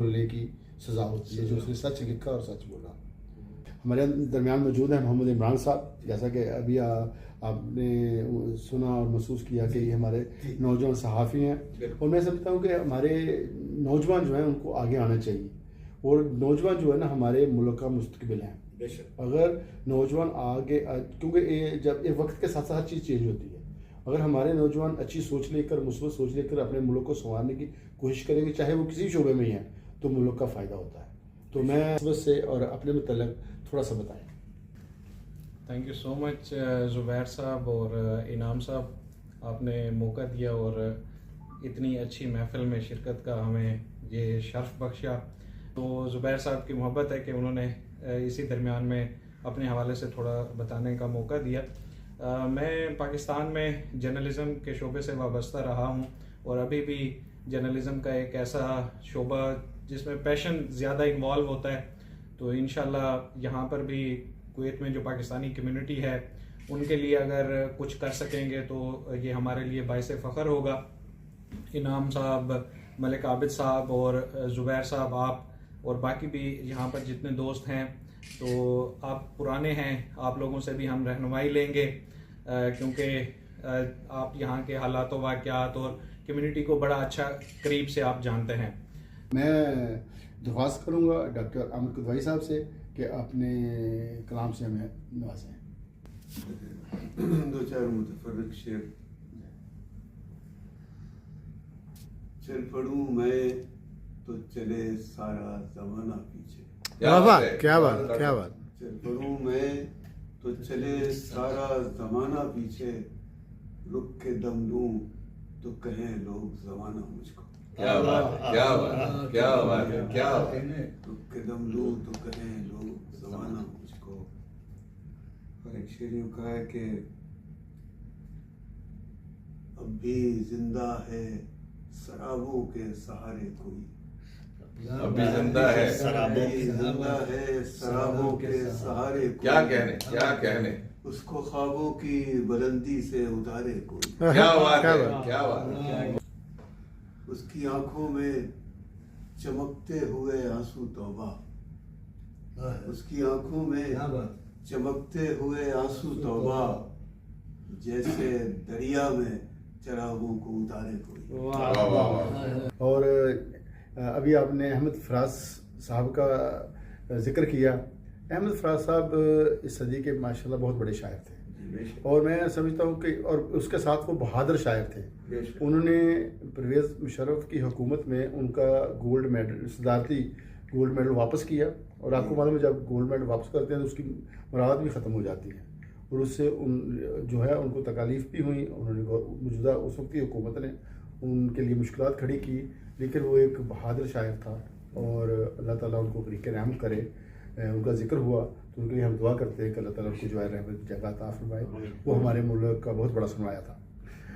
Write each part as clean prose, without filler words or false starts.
बोलने की सज़ा होती है, जो उसने सच लिखा और सच बोला। हमारे दरमियान मौजूद हैं मोहम्मद इमरान साहब। जैसा कि अभी आपने सुना और महसूस किया कि ये हमारे नौजवान सहाफ़ी हैं, और मैं समझता हूँ कि हमारे नौजवान जो हैं उनको आगे आना चाहिए, और नौजवान जो है ना हमारे मुल्क का मुस्तकबिल हैं। अगर नौजवान आगे क्योंकि जब ये वक्त के साथ साथ हर चीज़ चेंज होती है, अगर हमारे नौजवान अच्छी सोच लेकर, मुस्बत सोच लेकर अपने मुल्क को संवारने की कोशिश करेंगे, चाहे वो किसी शोबे में ही हैं, तो मुल्क का फ़ायदा होता है। तो मैं मुस्बत से और अपने मतलब थोड़ा सा बताएं। Thank you so much Zubair साहब और इनाम साहब, आपने मौका दिया और इतनी अच्छी महफिल में शिरकत का हमें ये शर्फ बख्शा। तो ज़ुबैर साहब की मोहब्बत है कि उन्होंने इसी दरमियान में अपने हवाले से थोड़ा बताने का मौका दिया। मैं पाकिस्तान में जर्नलिज़म के शोबे से वाबस्ता रहा हूँ, और अभी भी जर्नलिज़म का एक ऐसा शोबा जिसमें पैशन ज़्यादा इन्वॉल्व होता है। तो इंशाल्लाह यहाँ पर भी कुवैत में जो पाकिस्तानी कम्युनिटी है उनके लिए अगर कुछ कर सकेंगे तो ये हमारे लिए बाइस फ़ख्र होगा। इनाम साहब, मलिक आबिद साहब और ज़ुबैर साहब, आप और बाकी भी यहाँ पर जितने दोस्त हैं, तो आप पुराने हैं, आप लोगों से भी हम रहनुमाई लेंगे, क्योंकि आप यहाँ के हालात व वाक़यात और कम्युनिटी को बड़ा अच्छा करीब से आप जानते हैं। मैं दरख्वास्त करूँगा डॉक्टर अहमद कुदवाई साहब से कि अपने कलाम से हमें नवाजें। दो चार मुतफर्रिक शेर। चल पढ़ूं मैं तो चले सारा ज़माना पीछे। क्या बात, क्या बात, क्या बात। चल पढ़ूं मैं तो चले सारा ज़माना पीछे, रुक के दम लूं तो कहें लोग ज़माना मुझको। क्या बात, क्या बात, क्या बात, क्या बात। रुक के दम लूं तो कहें लोग ज़माना मुझको। और एक शेर यूं कहा है कि अब भी जिंदा है शराबों के सहारे कोई, अभी जिंदा है, जिंदा है शराबों के सहारे कोई। क्या कहने, क्या कहने। उसको ख्वाबों की बुलंदी से उतारे कोई। क्या बात है, क्या बात है। उसकी आंखों में चमकते हुए आंसू तौबा, उसकी आंखों में चमकते हुए आंसू तौबा, जैसे दरिया में चरागों को उतारे कोई। और अभी आपने अहमद फराज साहब का जिक्र किया। अहमद फराज साहब इस सदी के माशाल्लाह बहुत बड़े शायर थे, और मैं समझता हूँ कि और उसके साथ वो बहादुर शायर थे। उन्होंने परवेज़ मुशर्रफ की हुकूमत में उनका गोल्ड मेडल, सदारती गोल्ड मेडल वापस किया, और आपको मालूम है जब गोल्ड मेडल वापस करते हैं तो उसकी मुराद भी ख़त्म हो जाती है, और उससे जो है उनको तकालीफ भी हुई। उन्होंने मौजूदा उस वक्त की हुकूमत ने उनके लिए मुश्किलात खड़ी की, लेकिन वो एक बहादुर शायर था, और अल्लाह ताला उनको बरीक़ रहम करे। उनका जिक्र हुआ तो उनके लिए हम दुआ करते हैं कि अल्लाह ताला उनको जो है रहमत की जगह अता फरमाए। वो हमारे मुल्क का बहुत बड़ा सरमाया था।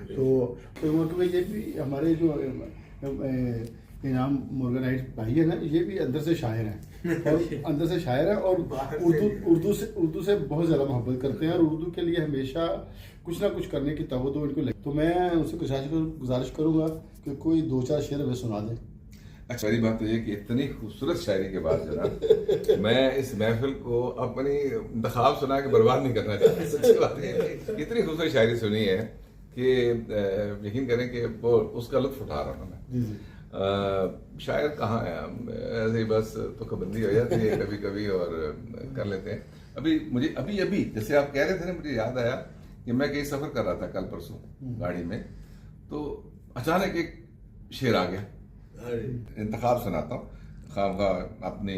तो क्योंकि ये भी हमारे जो इनाम मोर्गनाइट भाई है ना, ये भी अंदर से शायर हैं, और अंदर से शायर है, और उर्दू से बहुत ज़्यादा मोहब्बत करते हैं, और उर्दू के लिए हमेशा कुछ ना कुछ करने की तवज्जो इनको लगी। तो मैं उनसे गुजारिश करूँगा कि कोई दो चार शेर हमें सुना दें। अच्छा, पहली बात तो ये कि इतनी खूबसूरत शायरी के बाद जरा मैं इस महफिल को अपनी इंतखाब सुना के बर्बाद नहीं करना चाहता। सच्ची बात है, इतनी खूबसूरत शायरी सुनी है कि यकीन करें कि वो उसका लुत्फ उठा रहा हूँ मैं। शायर कहाँ है, ऐसे ही बस तो कबंदी हो जाती है कभी कभी और कर लेते हैं। अभी मुझे अभी जैसे आप कह रहे थे ना, मुझे याद आया कि मैं कहीं सफ़र कर रहा था कल परसों गाड़ी में, तो अचानक एक शेर आ गया। इंतखाब सुनाता हूँ, खामखा अपनी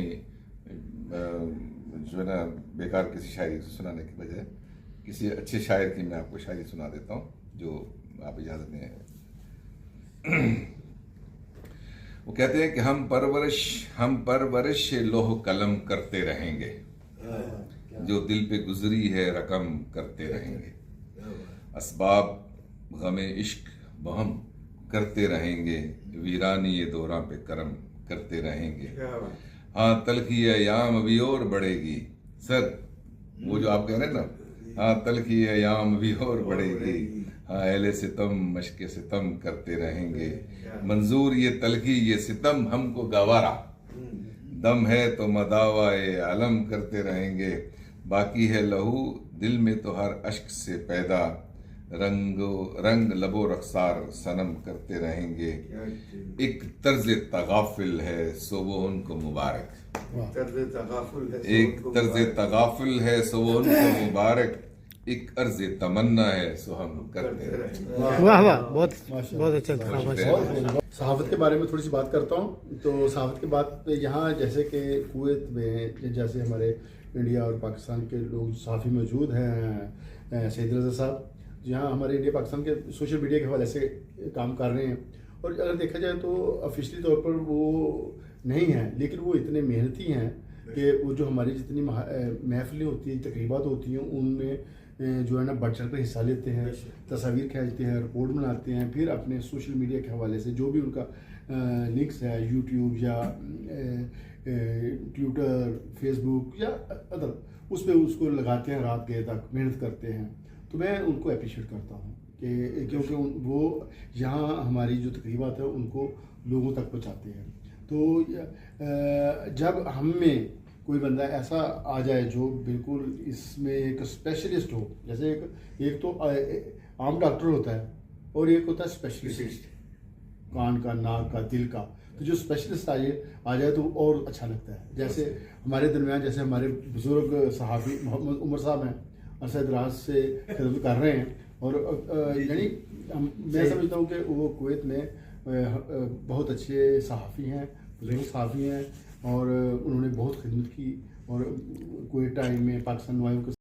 जो है ना बेकार किसी शायरी सुनाने की बजाय किसी अच्छे शायर की मैं आपको शायरी सुना देता हूँ, जो आप इजाज़त दें। वो कहते हैं कि हम परवरिश लोह कलम करते रहेंगे, जो दिल पे गुजरी है रकम करते रहेंगे, असबाब गमे इश्क वहम करते रहेंगे, वीरानी ये दौरां पे करम करते रहेंगे। हाँ तलखी अयाम अभी और बढ़ेगी सर, वो जो आप कह रहे हैं ना, हाँ तलखी अयाम अभी और बढ़ेगी, हाँ अहले सितम मश्क सितम करते रहेंगे, मंजूर ये तलखी ये सितम हमको गवारा दम है तो मदावाए आलम करते रहेंगे, बाकी है लहू दिल में तो हर अश्क से पैदा, रंग लबो रखसार सनम करते रहेंगे, एक तर्ज तगाफुल है सो वो उनको मुबारक, तर्ज तगाफुल है एक तर्ज तगाफुल है सो वो उनको मुबारक, एक अर्ज तमन्ना है सो हम करते रहेंगे। वाह वाह, बहुत माशाल्लाह। बहुत अच्छा था। सहावत के बारे में थोड़ी सी बात करता हूँ। तो सहावत के बाद यहाँ जैसे कि कुवैत में जैसे हमारे इंडिया और पाकिस्तान के लोग सहाफ़ी मौजूद हैं, सैयद रज़ा साहब जहाँ हमारे इंडिया पाकिस्तान के सोशल मीडिया के हवाले से काम कर रहे हैं, और अगर देखा जाए तो ऑफिशियली तौर पर वो नहीं हैं, लेकिन वो इतने मेहनती हैं कि वो जो हमारी जितनी महफिलें होती हैं, तकरीबात होती हैं, उनमें जो है ना बढ़ चढ़ कर हिस्सा लेते हैं, तस्वीर खींचते हैं, रिपोर्ट बनाते हैं, फिर अपने सोशल मीडिया के हवाले से जो भी उनका लिंक्स है यूट्यूब या ट्विटर, फेसबुक या अदर, उस पर उसको लगाते हैं, रात गए तक मेहनत करते हैं। तो मैं उनको अप्रिशिएट करता हूँ कि क्योंकि वो यहाँ हमारी जो तकरीबात है उनको लोगों तक पहुँचाते हैं। तो जब हम में कोई बंदा ऐसा आ जाए जो बिल्कुल इसमें एक स्पेशलिस्ट हो, जैसे एक तो आम डॉक्टर होता है और एक होता है स्पेशलिस्ट, कान का, नाक का, दिल का, तो जो स्पेशलिस्ट आ जाए तो और अच्छा लगता है। जैसे हमारे दरमियान जैसे हमारे बुजुर्ग सहाबी मोहम्मद उमर साहब हैं, अरसा दराज से खिदमत कर रहे हैं, और यानी मैं समझता हूँ कि वो कुवैत में बहुत अच्छे सहाफ़ी हैं, बुजुर्ग सहाफ़ी हैं, और उन्होंने बहुत खिदमत की, और कुवैत टाइम में पाकिस्तान वालों के